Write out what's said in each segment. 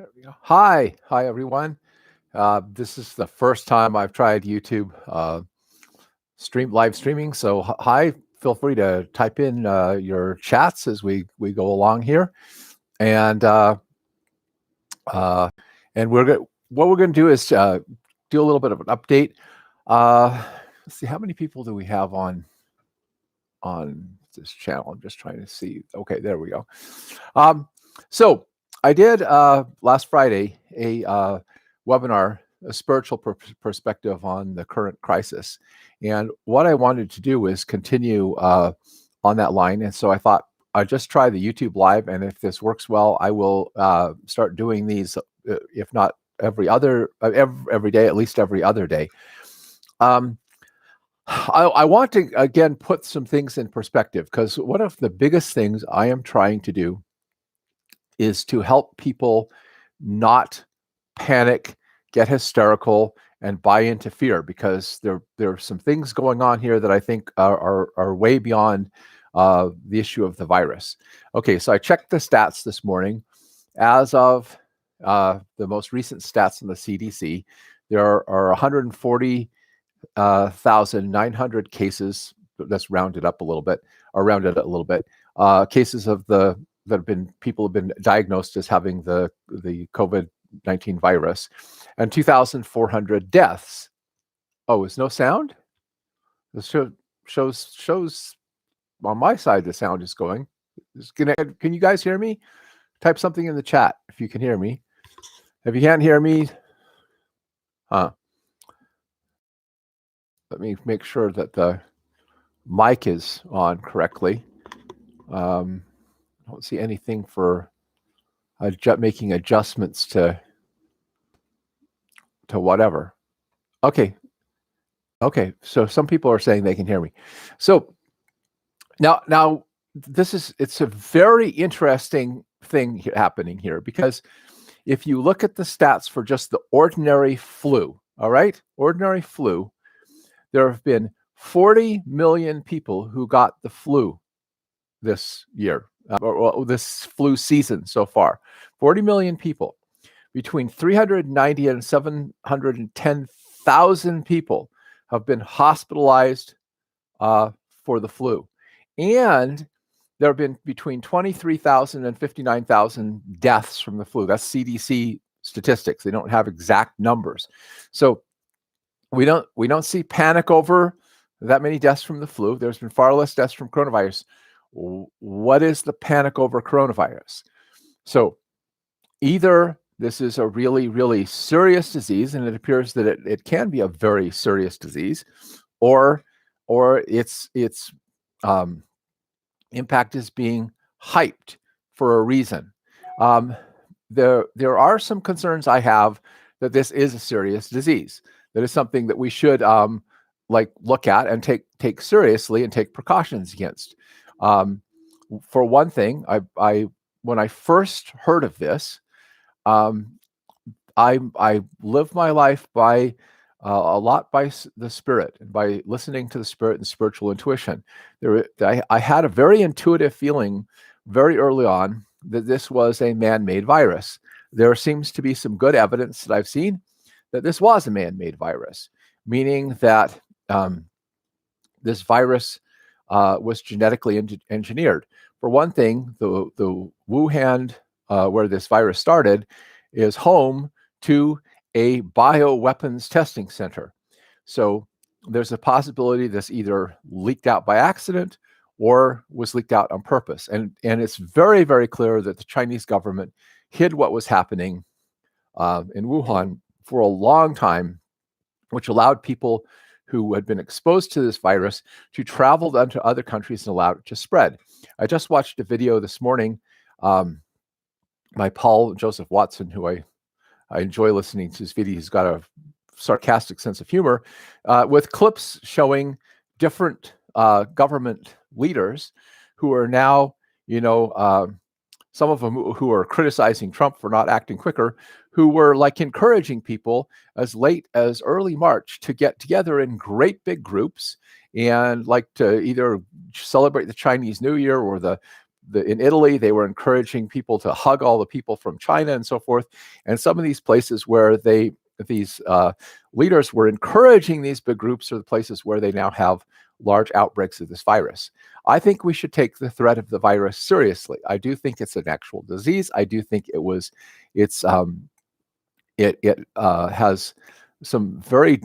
There we go. Hi everyone. This is the first time I've tried YouTube live streaming. So hi, feel free to type in your chats as we go along here, and uh, what we're going to do is do a little bit of an update. Let's see, how many people do we have on this channel? I'm just trying to see. Okay, there we go. So I did last Friday a webinar, a spiritual perspective on the current crisis, and what I wanted to do is continue on that line. And so I thought I'd just try the YouTube live, and if this works well, I will start doing these, if not every day, at least every other day. I want to again put some things in perspective, because one of the biggest things I am trying to do is to help people not panic, get hysterical, and buy into fear, because there are some things going on here that I think are way beyond the issue of the virus. Okay, so I checked the stats this morning. As of the most recent stats in the CDC, there are 140,900 cases. That's rounded up a little bit, or rounded a little bit. Cases of people have been diagnosed as having the COVID-19 virus, and 2,400 deaths. Oh, is no sound? This shows on my side the sound is going. Can you guys hear me? Type something in the chat if you can hear me. If you can't hear me, let me make sure that the mic is on correctly. I don't see anything for making adjustments to whatever. Okay. So some people are saying they can hear me. So now it's a very interesting thing happening here, because if you look at the stats for just the ordinary flu, all right, ordinary flu, there have been 40 million people who got the flu this year, or this flu season so far. 40 million people. Between 390 and 710,000 people have been hospitalized for the flu. And there have been between 23,000 and 59,000 deaths from the flu. That's CDC statistics. They don't have exact numbers. So we don't see panic over that many deaths from the flu. There's been far less deaths from coronavirus. What is the panic over coronavirus? So either this is a really, really serious disease, and it appears that it can be a very serious disease, or its impact is being hyped for a reason. There are some concerns I have that this is a serious disease. That is something that we should look at and take seriously and take precautions against. For one thing, I when I first heard of this, I live my life by a lot by the Spirit, and by listening to the Spirit and spiritual intuition. I had a very intuitive feeling very early on that this was a man-made virus. There seems to be some good evidence that I've seen that this was a man-made virus, meaning that this virus was genetically engineered. For one thing, the Wuhan, where this virus started, is home to a bioweapons testing center. So there's a possibility this either leaked out by accident or was leaked out on purpose. And it's very, very clear that the Chinese government hid what was happening in Wuhan for a long time, which allowed people who had been exposed to this virus to travel into other countries and allowed it to spread. I just watched a video this morning by Paul Joseph Watson, who I enjoy listening to his video. He's got a sarcastic sense of humor, with clips showing different government leaders who are now, some of them who are criticizing Trump for not acting quicker, who were encouraging people as late as early March to get together in great big groups and to either celebrate the Chinese New Year or the in Italy, they were encouraging people to hug all the people from China and so forth. And some of these places where these leaders were encouraging these big groups are the places where they now have large outbreaks of this virus. I think we should take the threat of the virus seriously. I do think it's an actual disease. I do think it has some very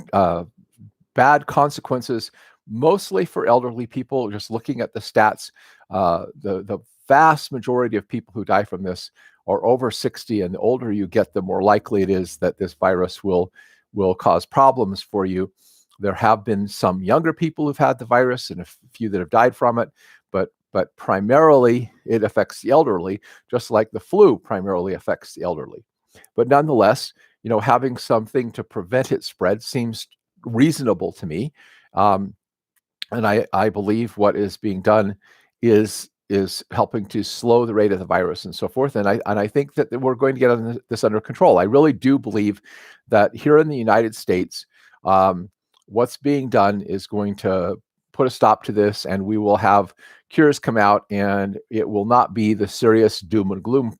bad consequences, mostly for elderly people. Just looking at the stats, the vast majority of people who die from this are over 60, and the older you get, the more likely it is that this virus will cause problems for you. There have been some younger people who've had the virus and a few that have died from it, but primarily it affects the elderly, just like the flu primarily affects the elderly. But nonetheless, having something to prevent its spread seems reasonable to me. And I believe what is being done is helping to slow the rate of the virus and so forth. And I think that we're going to get this under control. I really do believe that here in the United States, what's being done is going to put a stop to this, and we will have cures come out, and it will not be the serious doom and gloom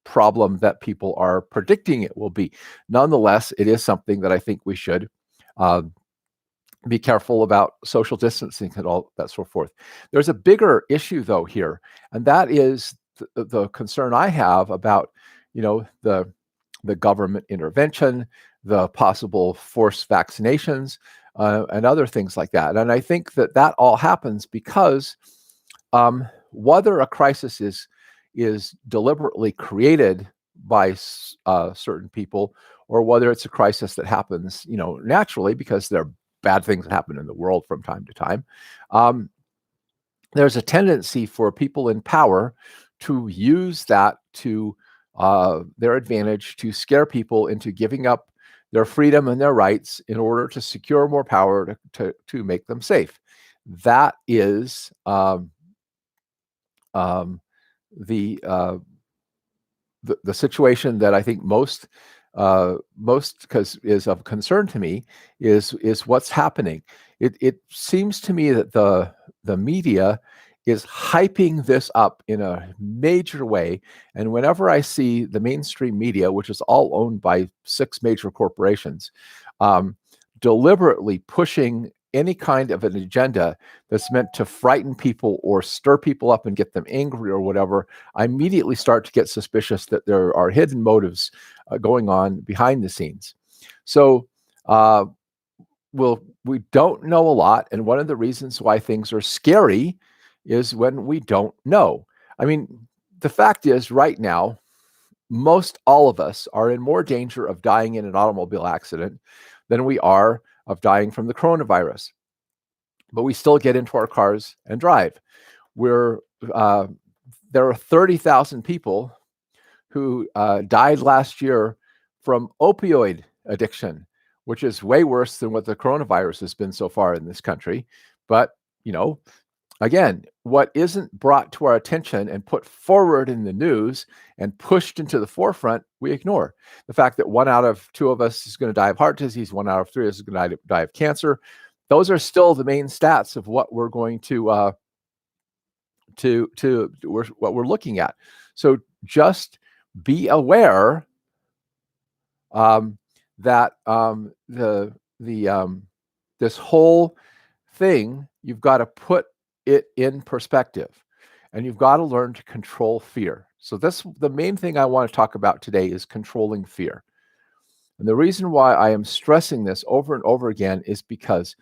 problem that people are predicting it will be. Nonetheless, it is something that I think we should be careful about, social distancing and all that so forth. There's a bigger issue though here, and that is the concern I have about the government intervention, the possible forced vaccinations, and other things like that. And I think that all happens because whether a crisis is deliberately created by certain people, or whether it's a crisis that happens, naturally, because there are bad things that happen in the world from time to time, there's a tendency for people in power to use that to their advantage, to scare people into giving up their freedom and their rights in order to secure more power to make them safe. That is the situation that I think most because is of concern to me is what's happening. It seems to me that the media is hyping this up in a major way, and whenever I see the mainstream media, which is all owned by 6 major corporations, deliberately pushing any kind of an agenda that's meant to frighten people or stir people up and get them angry or whatever, I immediately start to get suspicious that there are hidden motives going on behind the scenes. So we don't know a lot, and one of the reasons why things are scary is when we don't know. I mean, the fact is, right now, most all of us are in more danger of dying in an automobile accident than we are of dying from the coronavirus. But we still get into our cars and drive. There are 30,000 people who died last year from opioid addiction, which is way worse than what the coronavirus has been so far in this country. But, again, what isn't brought to our attention and put forward in the news and pushed into the forefront, we ignore. The fact that 1 out of 2 of us is going to die of heart disease, 1 out of 3 is going to die of cancer. Those are still the main stats of what we're going to what we're looking at. So just be aware that this whole thing, you've got to put it in perspective, and you've got to learn to control fear. So the main thing I want to talk about today is controlling fear. And the reason why I am stressing this over and over again is because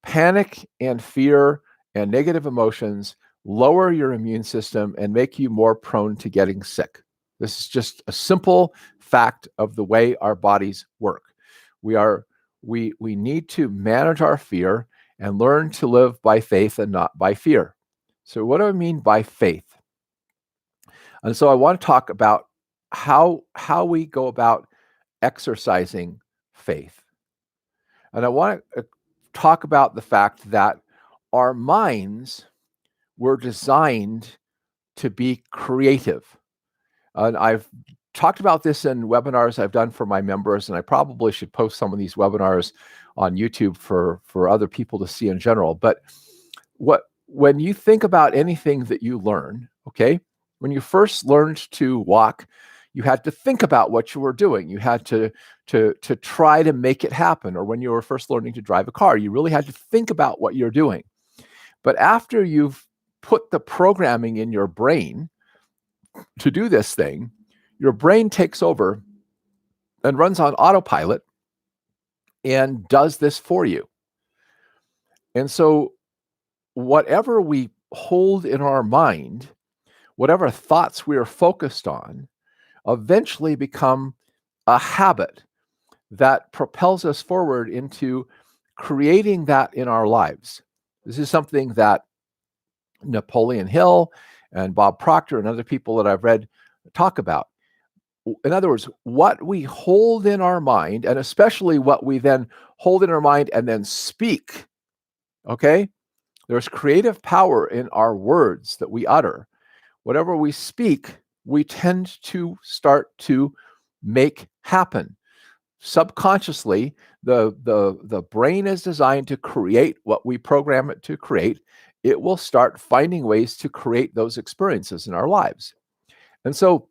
panic and fear and negative emotions lower your immune system and make you more prone to getting sick. This is just a simple fact of the way our bodies work. We need to manage our fear and learn to live by faith and not by fear. So what do I mean by faith? And so I want to talk about how we go about exercising faith. And I want to talk about the fact that our minds were designed to be creative. And I've talked about this in webinars I've done for my members, and I probably should post some of these webinars on YouTube for other people to see in general. But when you think about anything that you learn, Okay. When you first learned to walk, you had to think about what you were doing. You had to try to make it happen. Or when you were first learning to drive a car, you really had to think about what you're doing. But after you've put the programming in your brain to do this thing, your brain takes over and runs on autopilot and does this for you. And so, whatever we hold in our mind, whatever thoughts we are focused on, eventually become a habit that propels us forward into creating that in our lives. This is something that Napoleon Hill and Bob Proctor and other people that I've read talk about. In other words, what we hold in our mind, and especially what we then hold in our mind and then speak, okay? There's creative power in our words that we utter. Whatever we speak, we tend to start to make happen. Subconsciously, the brain is designed to create what we program it to create. It will start finding ways to create those experiences in our lives. And so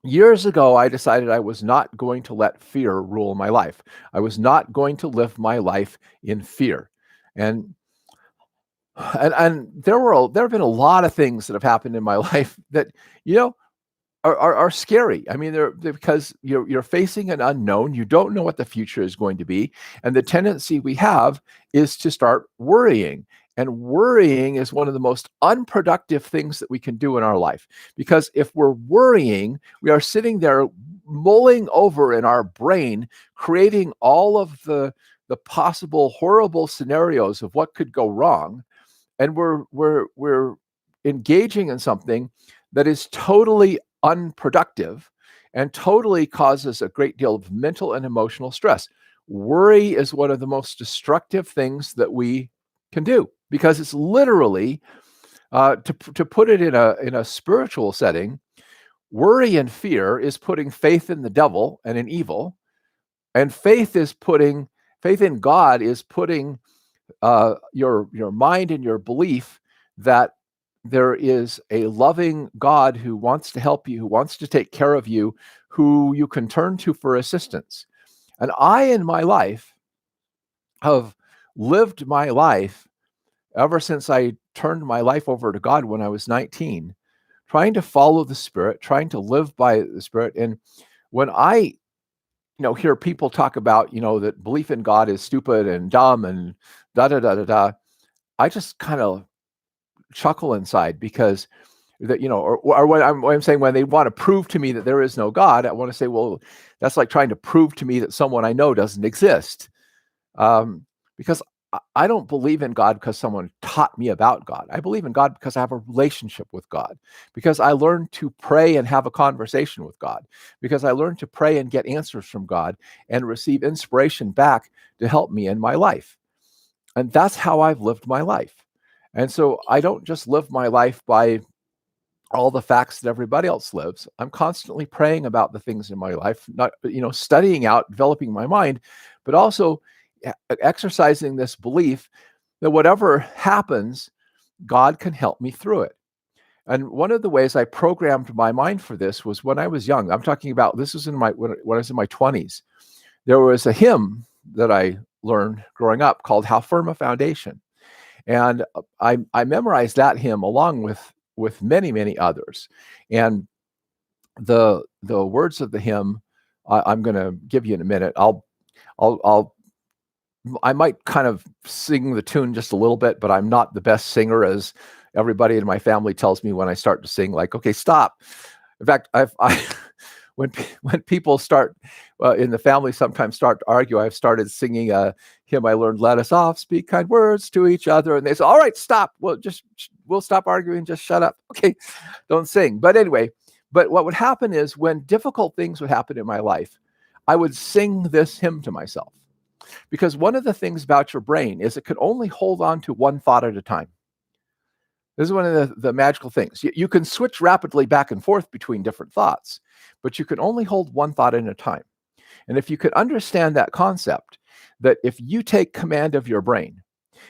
years ago, I decided I was not going to let fear rule my life. I was not going to live my life in fear. And there have been a lot of things that have happened in my life that, you know, are scary. I mean, they're because you're facing an unknown. You don't know what the future is going to be, and the tendency we have is to start worrying. And worrying is one of the most unproductive things that we can do in our life, because if we're worrying, we are sitting there mulling over in our brain, creating all of the possible horrible scenarios of what could go wrong, and we're engaging in something that is totally unproductive and totally causes a great deal of mental and emotional stress. Worry is one of the most destructive things that we can do, because it's literally, to put it in a spiritual setting, worry and fear is putting faith in the devil and in evil, and faith in God is putting your mind and your belief that there is a loving God who wants to help you, who wants to take care of you, who you can turn to for assistance. And I, in my life, have lived my life ever since I turned my life over to God when I was 19, trying to follow the Spirit, trying to live by the Spirit. And when I hear people talk about, that belief in God is stupid and dumb and da da da da da, I just kind of chuckle inside, because that, or what I'm saying, when they want to prove to me that there is no God, I want to say, well, that's like trying to prove to me that someone I know doesn't exist. Because I don't believe in God because someone taught me about God. I believe in God because I have a relationship with God, because I learned to pray and have a conversation with God, because I learned to pray and get answers from God and receive inspiration back to help me in my life. And that's how I've lived my life. And so I don't just live my life by all the facts that everybody else lives. I'm constantly praying about the things in my life, not, studying out, developing my mind, but also exercising this belief that whatever happens, God can help me through it. And one of the ways I programmed my mind for this was when I was young. I'm talking about, this was when I was in my 20s. There was a hymn that I learned growing up called "How Firm a Foundation." And I memorized that hymn along with many, many others. And the words of the hymn, I'm going to give you in a minute. I might kind of sing the tune just a little bit, but I'm not the best singer, as everybody in my family tells me when I start to sing, like, okay, stop. In fact, when people start in the family sometimes start to argue, I've started singing a hymn I learned, "Let us off speak kind words to each other," and they say, "All right, stop. We'll stop arguing. Just shut up. Okay, don't sing." But anyway, what would happen is, when difficult things would happen in my life, I would sing this hymn to myself, because one of the things about your brain is it can only hold on to one thought at a time. This is one of the magical things. You can switch rapidly back and forth between different thoughts, but you can only hold one thought at a time. And if you could understand that concept, that if you take command of your brain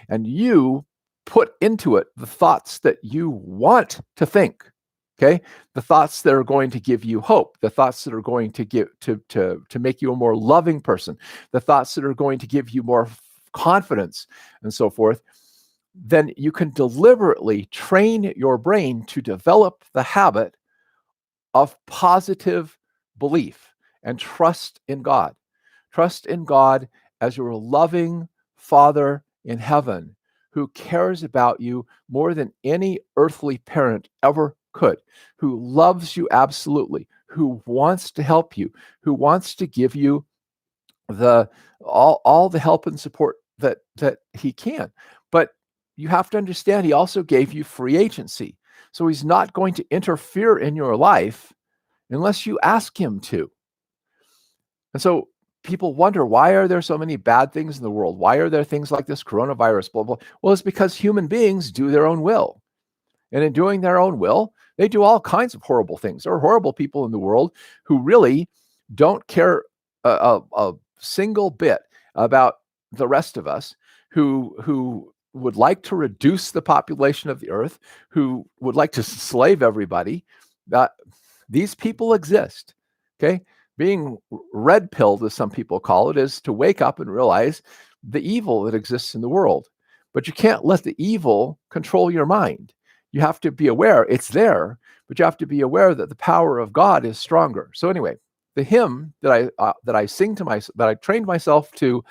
and you put into it the thoughts that you want to think. Okay, the thoughts that are going to give you hope, the thoughts that are going to give to make you a more loving person, the thoughts that are going to give you more confidence, and so forth. Then you can deliberately train your brain to develop the habit of positive belief and trust in God. Trust in God as your loving Father in heaven who cares about you more than any earthly parent ever could, who loves you absolutely, who wants to help you, who wants to give you the all the help and support that he can. But you have to understand he also gave you free agency. So he's not going to interfere in your life unless you ask him to. And so people wonder, why are there so many bad things in the world? Why are there things like this coronavirus, blah, blah? Well, it's because human beings do their own will. And in doing their own will, they do all kinds of horrible things. There are horrible people in the world who really don't care a single bit about the rest of us, who would like to reduce the population of the earth, who would like to slave everybody. These people exist. Okay, being red pilled, as some people call it, is to wake up and realize the evil that exists in the world. But you can't let the evil control your mind. You have to be aware it's there, but you have to be aware that the power of God is stronger. So anyway, the hymn that I sing to myself, that I trained myself to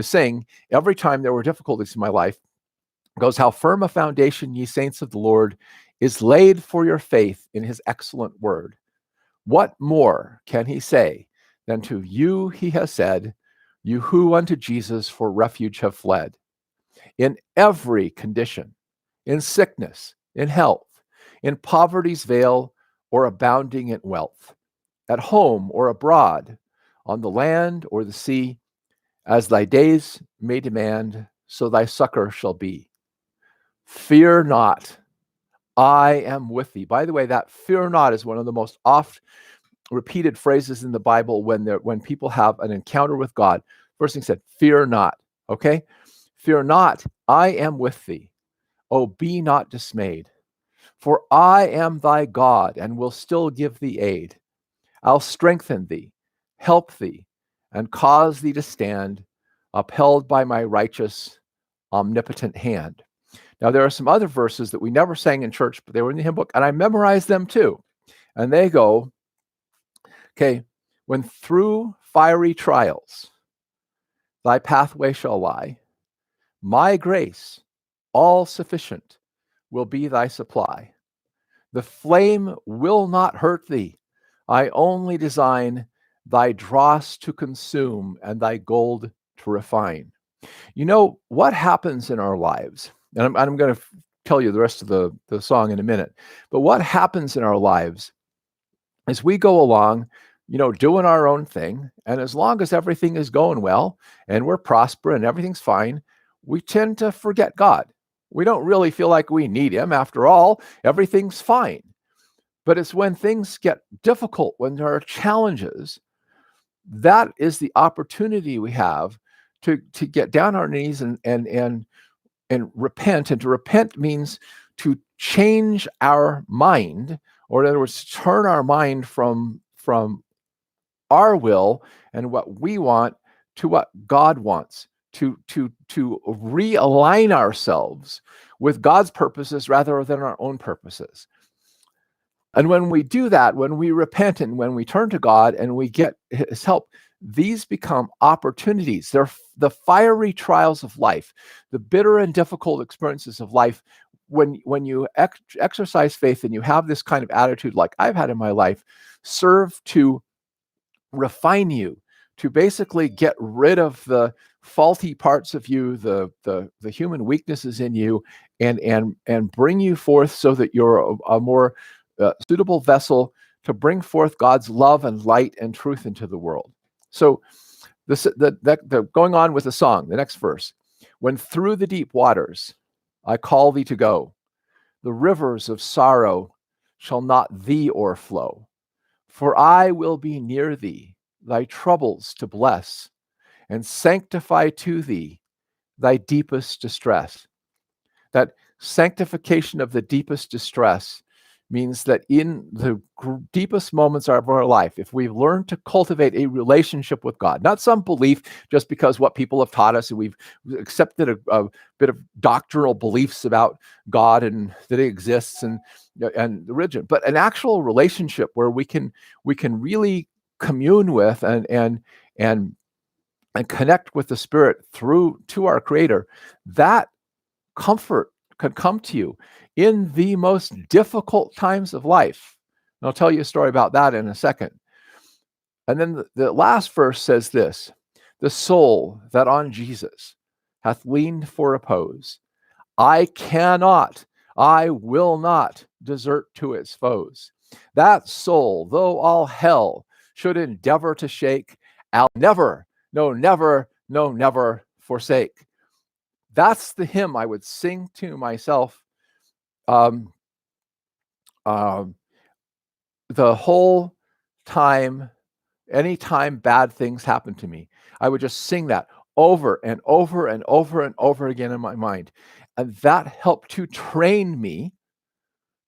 sing every time there were difficulties in my life, goes, "How firm a foundation, ye saints of the Lord, is laid for your faith in his excellent word. What more can he say than to you he has said, you who unto Jesus for refuge have fled? In every condition, in sickness, in health, in poverty's veil, or abounding in wealth, at home or abroad, on the land or the sea, as thy days may demand, so thy succor shall be. Fear not, I am with thee." By the way, that "fear not" is one of the most oft repeated phrases in the Bible when people have an encounter with God. First thing said, "Fear not." Okay? "Fear not, I am with thee. Oh, be not dismayed. For I am thy God and will still give thee aid. I'll strengthen thee, help thee, and cause thee to stand, upheld by my righteous, omnipotent hand." Now, there are some other verses that we never sang in church, but they were in the hymn book, and I memorized them too. And they go, okay, "When through fiery trials thy pathway shall lie, my grace, all sufficient, will be thy supply. The flame will not hurt thee. I only design thy dross to consume and thy gold to refine." You know, what happens in our lives, and I'm going to tell you the rest of the song in a minute, but what happens in our lives is we go along, doing our own thing. And as long as everything is going well and we're prospering and everything's fine, we tend to forget God. We don't really feel like we need him. After all, everything's fine. But it's when things get difficult, when there are challenges, that is the opportunity we have to get down on our knees and repent. And to repent means to change our mind, or in other words, turn our mind from our will and what we want to what God wants, to realign ourselves with God's purposes rather than our own purposes. And when we do that, when we repent and when we turn to God and we get his help, these become opportunities. They're the fiery trials of life, the bitter and difficult experiences of life. When you exercise faith and you have this kind of attitude like I've had in my life, serve to refine you, to basically get rid of the faulty parts of you, the human weaknesses in you, and bring you forth so that you're a more suitable vessel to bring forth God's love and light and truth into the world. So the going on with the song, the next verse: "When through the deep waters I call thee to go, the rivers of sorrow shall not thee o'erflow. For I will be near thee, thy troubles to bless, and sanctify to thee thy deepest distress. That sanctification of the deepest distress means that in the deepest moments of our life, if we've learned to cultivate a relationship with God, not some belief just because what people have taught us and we've accepted a bit of doctrinal beliefs about God and that He exists and the religion, but an actual relationship where we can really commune with and connect with the Spirit through to our Creator. That comfort could come to you in the most difficult times of life. And I'll tell you a story about that in a second. And then the last verse says this: the soul that on Jesus hath leaned for repose, I will not desert to its foes. That soul, though all hell should endeavor to shake, I'll never, no, never, no, never forsake. That's the hymn I would sing to myself the whole time. Anytime bad things happen to me, I would just sing that over and over and over and over again in my mind. And that helped to train me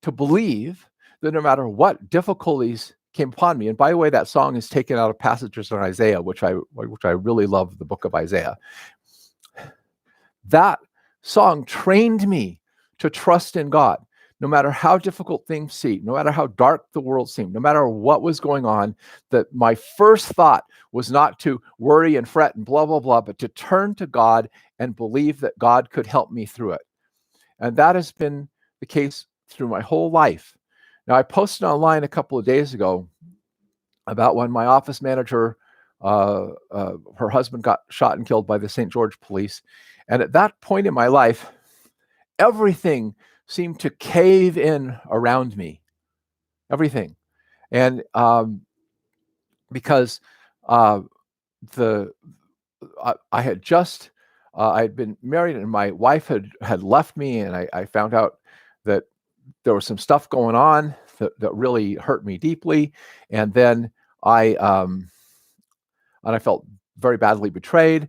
to believe that no matter what difficulties came upon me, and by the way, that song is taken out of passages in Isaiah, which I really love, the book of Isaiah. That song trained me to trust in God. No matter how difficult things seemed, no matter how dark the world seemed, no matter what was going on, that my first thought was not to worry and fret and blah, blah, blah, but to turn to God and believe that God could help me through it. And that has been the case through my whole life. Now, I posted online a couple of days ago about when my office manager, her husband got shot and killed by the St. George police. And at that point in my life, everything seemed to cave in around me. Everything. And because I had just, I'd been married and my wife had left me, and I found out that there was some stuff going on that really hurt me deeply. And then I felt very badly betrayed.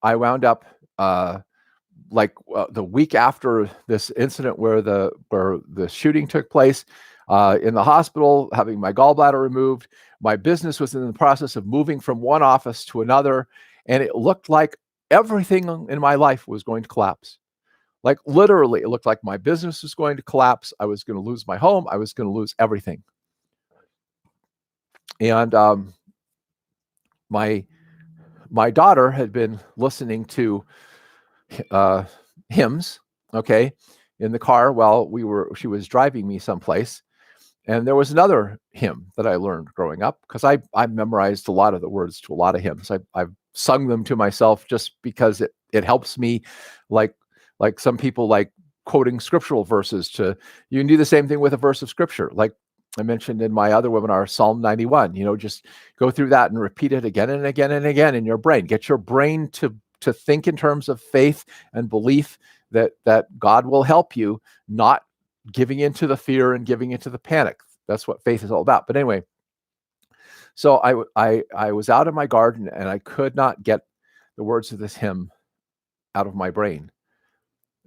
I wound up the week after this incident where the shooting took place, in the hospital, having my gallbladder removed. My business was in the process of moving from one office to another, and it looked like everything in my life was going to collapse. Like literally, it looked like my business was going to collapse. I was going to lose my home. I was going to lose everything. And my daughter had been listening to hymns, okay, in the car while she was driving me someplace. And there was another hymn that I learned growing up, because I memorized a lot of the words to a lot of hymns. I've sung them to myself just because it helps me, like some people like quoting scriptural verses. You can do the same thing with a verse of scripture. Like I mentioned in my other webinar, Psalm 91, just go through that and repeat it again and again and again in your brain. Get your brain to think in terms of faith and belief that God will help you, not giving into the fear and giving into the panic. That's what faith is all about. But anyway, so I was out in my garden and I could not get the words of this hymn out of my brain.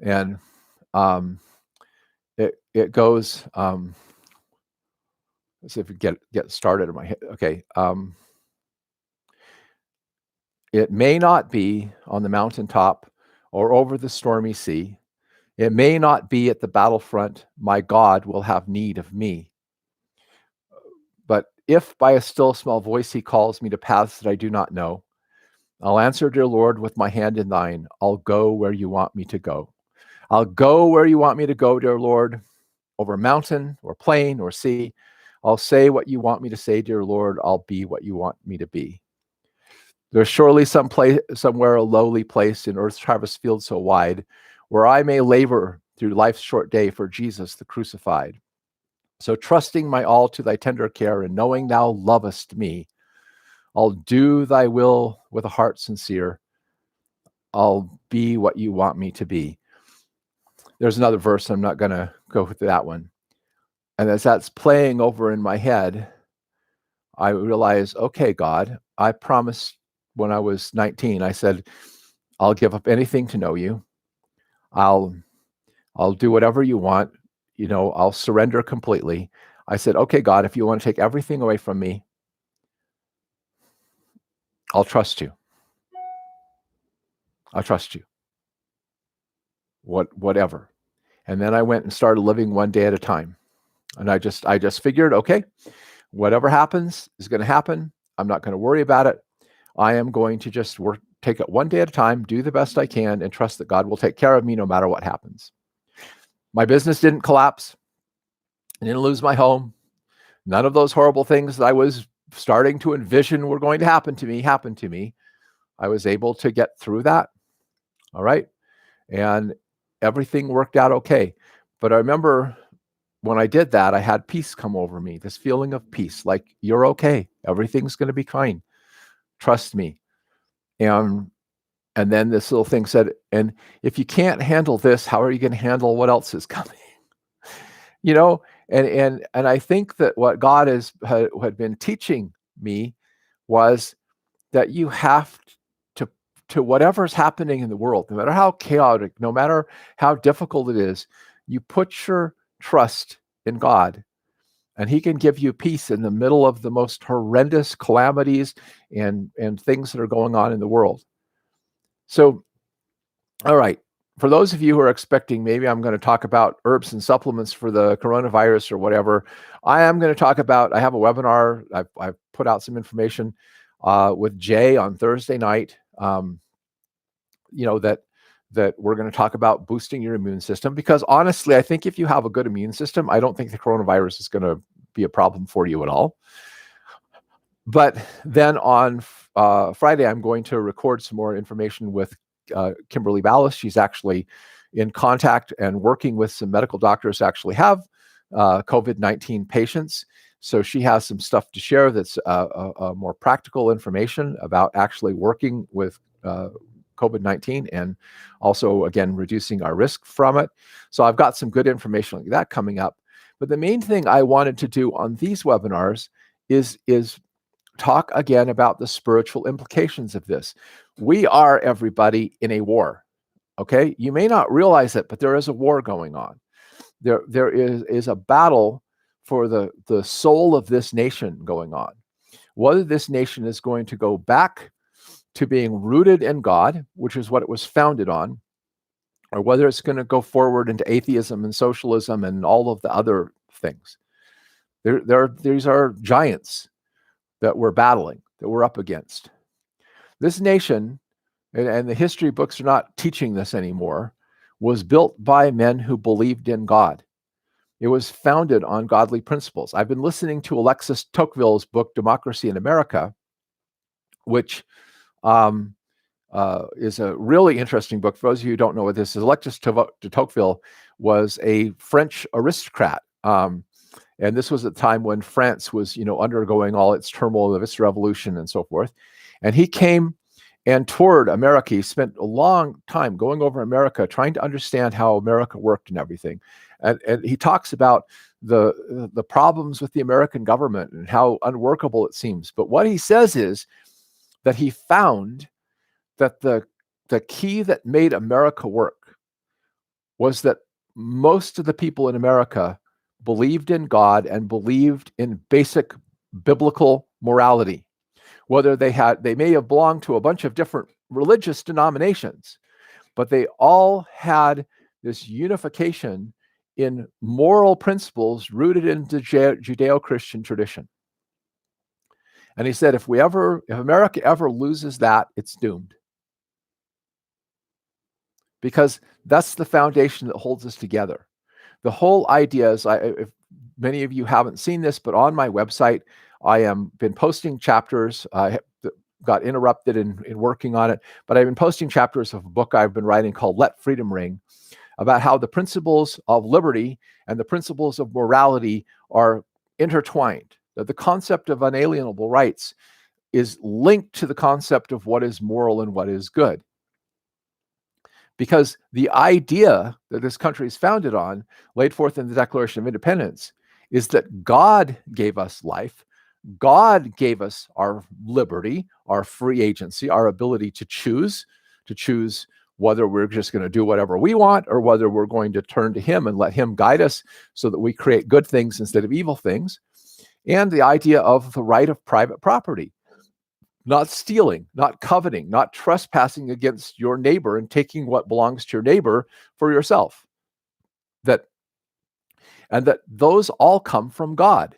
And it goes, let's see if we get started in my head. Okay. It may not be on the mountaintop or over the stormy sea. It may not be at the battlefront. My God will have need of me. But if by a still small voice He calls me to paths that I do not know, I'll answer, dear Lord, with my hand in thine. I'll go where you want me to go. I'll go where you want me to go, dear Lord, over mountain or plain or sea. I'll say what you want me to say, dear Lord. I'll be what you want me to be. There's surely somewhere a lowly place in earth's harvest field so wide, where I may labor through life's short day for Jesus the crucified. So trusting my all to thy tender care, and knowing thou lovest me, I'll do thy will with a heart sincere. I'll be what you want me to be. There's another verse, I'm not going to go with that one. And as that's playing over in my head, I realize, okay, God, I promised when I was 19, I said, I'll give up anything to know you. I'll I'll do whatever you want. I'll surrender completely. I said, okay, God, if you want to take everything away from me, I'll trust you. I'll trust you. Whatever. And then I went and started living one day at a time. And I just figured, okay, whatever happens is going to happen. I'm not going to worry about it. I am going to just take it one day at a time, do the best I can, and trust that God will take care of me no matter what happens. My business didn't collapse. I didn't lose my home. None of those horrible things that I was starting to envision were going to happen to me happened to me. I was able to get through that. All right. And everything worked out okay. But I remember when I did that, I had peace come over me, this feeling of peace, like, you're okay. Everything's going to be fine. Trust me. And then this little thing said, and if you can't handle this, how are you going to handle what else is coming? And I think that what God had been teaching me was that you have to whatever's happening in the world, no matter how chaotic, no matter how difficult it is, you put your trust in God, and He can give you peace in the middle of the most horrendous calamities and things that are going on in the world. So, all right, for those of you who are expecting maybe I'm going to talk about herbs and supplements for the coronavirus or whatever, I am going to talk about, I have a webinar, I've put out some information with Jay on Thursday night, that we're going to talk about boosting your immune system, because honestly, I think if you have a good immune system, I don't think the coronavirus is going to be a problem for you at all. But then on Friday, I'm going to record some more information with Kimberly Ballas. She's actually in contact and working with some medical doctors who actually have COVID-19 patients. So she has some stuff to share that's more practical information about actually working with COVID-19 and also, again, reducing our risk from it. So I've got some good information like that coming up. But the main thing I wanted to do on these webinars is talk again about the spiritual implications of this. We are, everybody, in a war. Okay? You may not realize it, but there is a war going on. There is a battle for the soul of this nation going on. Whether this nation is going to go back to being rooted in God, which is what it was founded on, or whether it's going to go forward into atheism and socialism and all of the other things. These are giants that we're battling, that we're up against. This nation, and the history books are not teaching this anymore, was built by men who believed in God. It was founded on godly principles. I've been listening to Alexis Tocqueville's book, Democracy in America, which is a really interesting book. For those of you who don't know what this is, Alexis de Tocqueville was a French aristocrat. And this was a time when France was, undergoing all its turmoil of its revolution and so forth. And he came and toured America. He spent a long time going over America, trying to understand how America worked and everything. And he talks about the problems with the American government and how unworkable it seems. But what he says is that he found that the key that made America work was that most of the people in America believed in God and believed in basic biblical morality. Whether they may have belonged to a bunch of different religious denominations, but they all had this unification in moral principles rooted in the Judeo-Christian tradition. And he said, if America ever loses that, it's doomed. Because that's the foundation that holds us together. The whole idea is, if many of you haven't seen this, but on my website, I am been posting chapters. I got interrupted in working on it, but I've been posting chapters of a book I've been writing called Let Freedom Ring, about how the principles of liberty and the principles of morality are intertwined. That the concept of unalienable rights is linked to the concept of what is moral and what is good. Because the idea that this country is founded on, laid forth in the Declaration of Independence, is that God gave us life, God gave us our liberty, our free agency, our ability to choose whether we're just going to do whatever we want or whether we're going to turn to him and let him guide us so that we create good things instead of evil things. And the idea of the right of private property, not stealing, not coveting, not trespassing against your neighbor and taking what belongs to your neighbor for yourself. That those all come from God.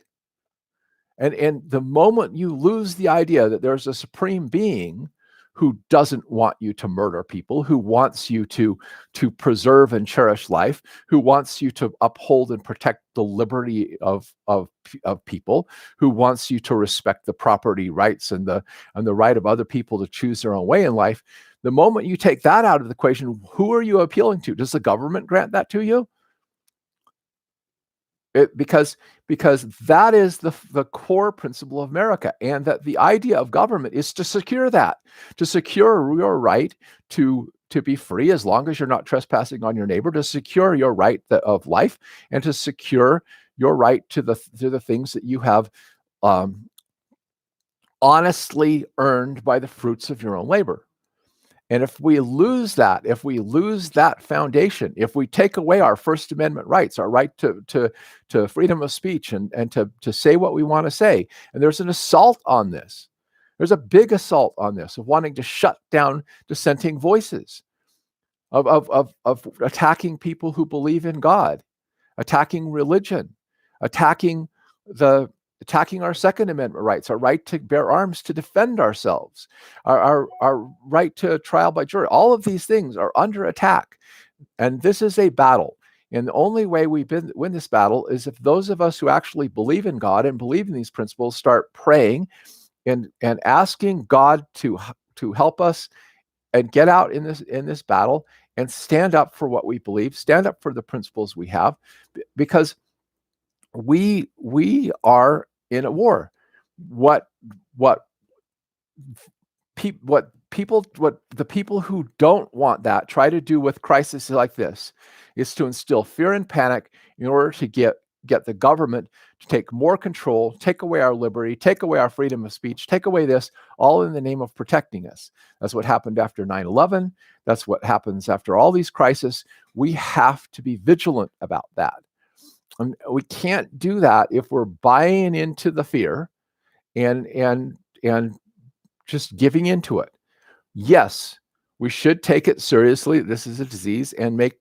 And the moment you lose the idea that there's a supreme being who doesn't want you to murder people, who wants you to preserve and cherish life, who wants you to uphold and protect the liberty of people, who wants you to respect the property rights and the right of other people to choose their own way in life, the moment you take that out of the equation, who are you appealing to? Does the government grant that to you? Because that is the core principle of America, and that the idea of government is to secure that, to secure your right to be free as long as you're not trespassing on your neighbor, to secure your right of life, and to secure your right to the things that you have honestly earned by the fruits of your own labor. And if we lose that foundation, if we take away our First Amendment rights, our right to freedom of speech and to say what we want to say, and there's an assault on this. There's a big assault on this of wanting to shut down dissenting voices, of attacking people who believe in God, attacking religion, attacking our Second Amendment rights, our right to bear arms to defend ourselves, our right to trial by jury. All of these things are under attack. And this is a battle. And the only way we win this battle is if those of us who actually believe in God and believe in these principles start praying and asking God to help us and get out in this battle and stand up for what we believe, stand up for the principles we have, because we are in a war. What the people who don't want that try to do with crises like this is to instill fear and panic in order to get the government to take more control, take away our liberty, take away our freedom of speech, take away this, all in the name of protecting us. That's what happened after 9/11. That's what happens after all these crises. We have to be vigilant about that. And we can't do that if we're buying into the fear and just giving into it. Yes, we should take it seriously. This is a disease, and make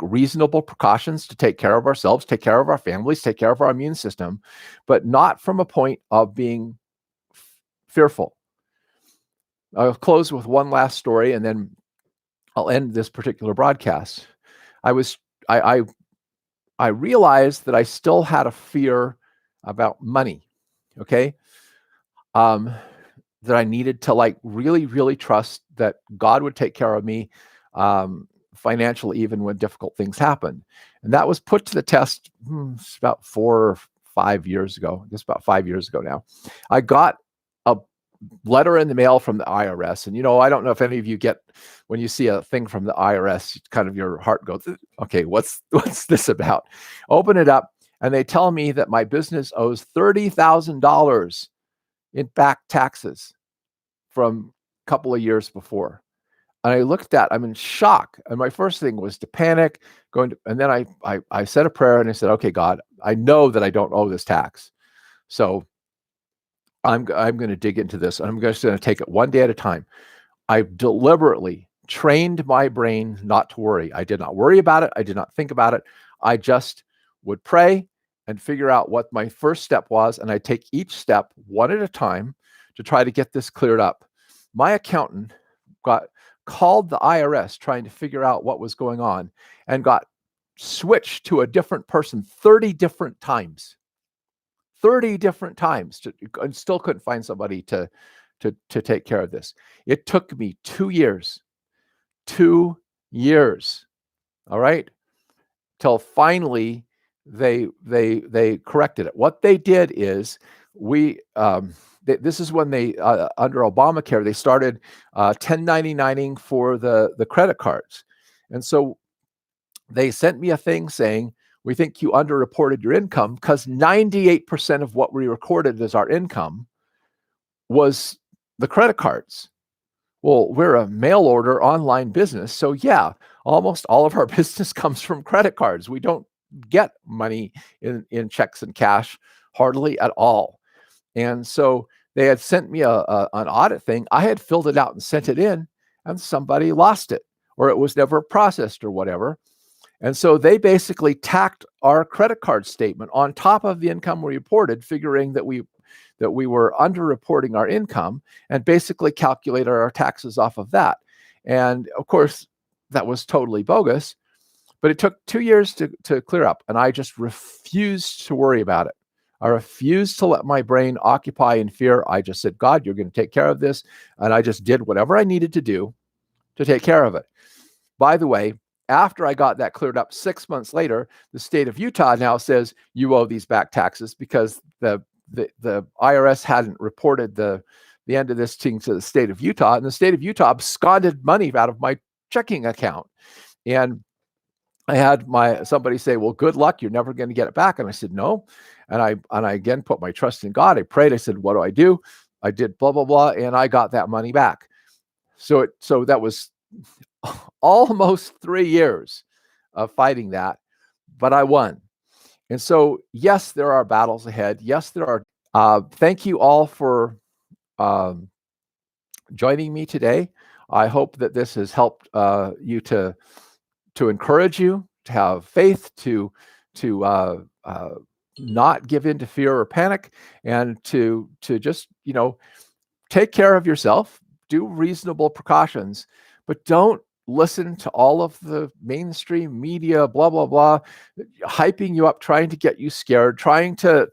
reasonable precautions to take care of ourselves, take care of our families, take care of our immune system, but not from a point of being fearful. I'll close with one last story, and then I'll end this particular broadcast. I realized that I still had a fear about money, okay? That I needed to really, really trust that God would take care of me financially, even when difficult things happen. And that was put to the test about 4 or 5 years ago, just about 5 years ago now. I got a letter in the mail from the IRS. And, I don't know if any of you get, when you see a thing from the IRS, kind of your heart goes, okay, what's this about? Open it up, and they tell me that my business owes $30,000 in back taxes from a couple of years before. And I looked at, I'm in shock. And my first thing was to panic, and then I said a prayer and I said, okay, God, I know that I don't owe this tax. So I'm going to dig into this, and I'm just going to take it one day at a time. I deliberately trained my brain not to worry. I did not worry about it. I did not think about it. I just would pray and figure out what my first step was, and I take each step one at a time to try to get this cleared up. My accountant called the IRS trying to figure out what was going on and got switched to a different person 30 different times. 30 different times, and still couldn't find somebody to take care of this. It took me 2 years. 2 years. All right? Till finally they corrected it. What they did is this is when they under Obamacare, they started 1099ing for the credit cards. And so they sent me a thing saying, we think you underreported your income, because 98% of what we recorded as our income was the credit cards. Well, we're a mail order online business. So, yeah, almost all of our business comes from credit cards. We don't get money in checks and cash hardly at all. And so they had sent me an audit thing. I had filled it out and sent it in, and somebody lost it, or it was never processed or whatever. And so they basically tacked our credit card statement on top of the income we reported, figuring that we were underreporting our income, and basically calculated our taxes off of that. And of course, that was totally bogus. But it took 2 years to clear up, and I just refused to worry about it. I refused to let my brain occupy in fear. I just said, God, you're going to take care of this. And I just did whatever I needed to do to take care of it. By the way, after I got that cleared up 6 months later, the state of Utah now says you owe these back taxes because the IRS hadn't reported the end of this thing to the state of Utah, and the state of Utah absconded money out of my checking account. And I had somebody say, well, good luck, you're never going to get it back. And I said, no. And I again put my trust in God. I prayed. I said, what do I do? I did blah, blah, blah. And I got that money back. So that was almost 3 years of fighting that, but I won. And so, yes, there are battles ahead. Yes, there are. Thank you all for joining me today. I hope that this has helped you to encourage you to have faith, to not give in to fear or panic, and to just take care of yourself, do reasonable precautions, but don't listen to all of the mainstream media, blah blah blah, hyping you up, trying to get you scared, trying to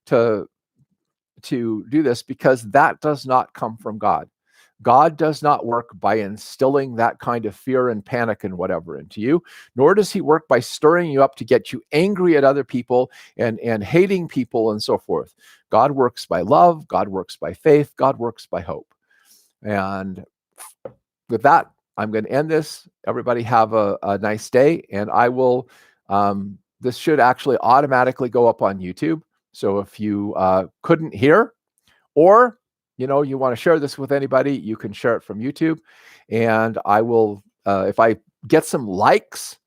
do this, because that does not come from God. God does not work by instilling that kind of fear and panic and whatever into you, nor does he work by stirring you up to get you angry at other people and hating people and so forth. God works by love. God works by faith. God works by hope. And with that, I'm going to end this. Everybody have a nice day. And I will, this should actually automatically go up on YouTube. So if you couldn't hear, or you want to share this with anybody, you can share it from YouTube. And I will, if I get some likes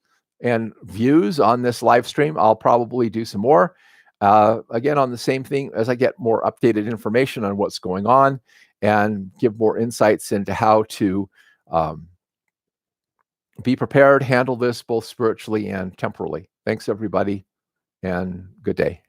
and views on this live stream, I'll probably do some more. Again, on the same thing, as I get more updated information on what's going on and give more insights into how to be prepared, handle this both spiritually and temporally. Thanks, everybody, and good day.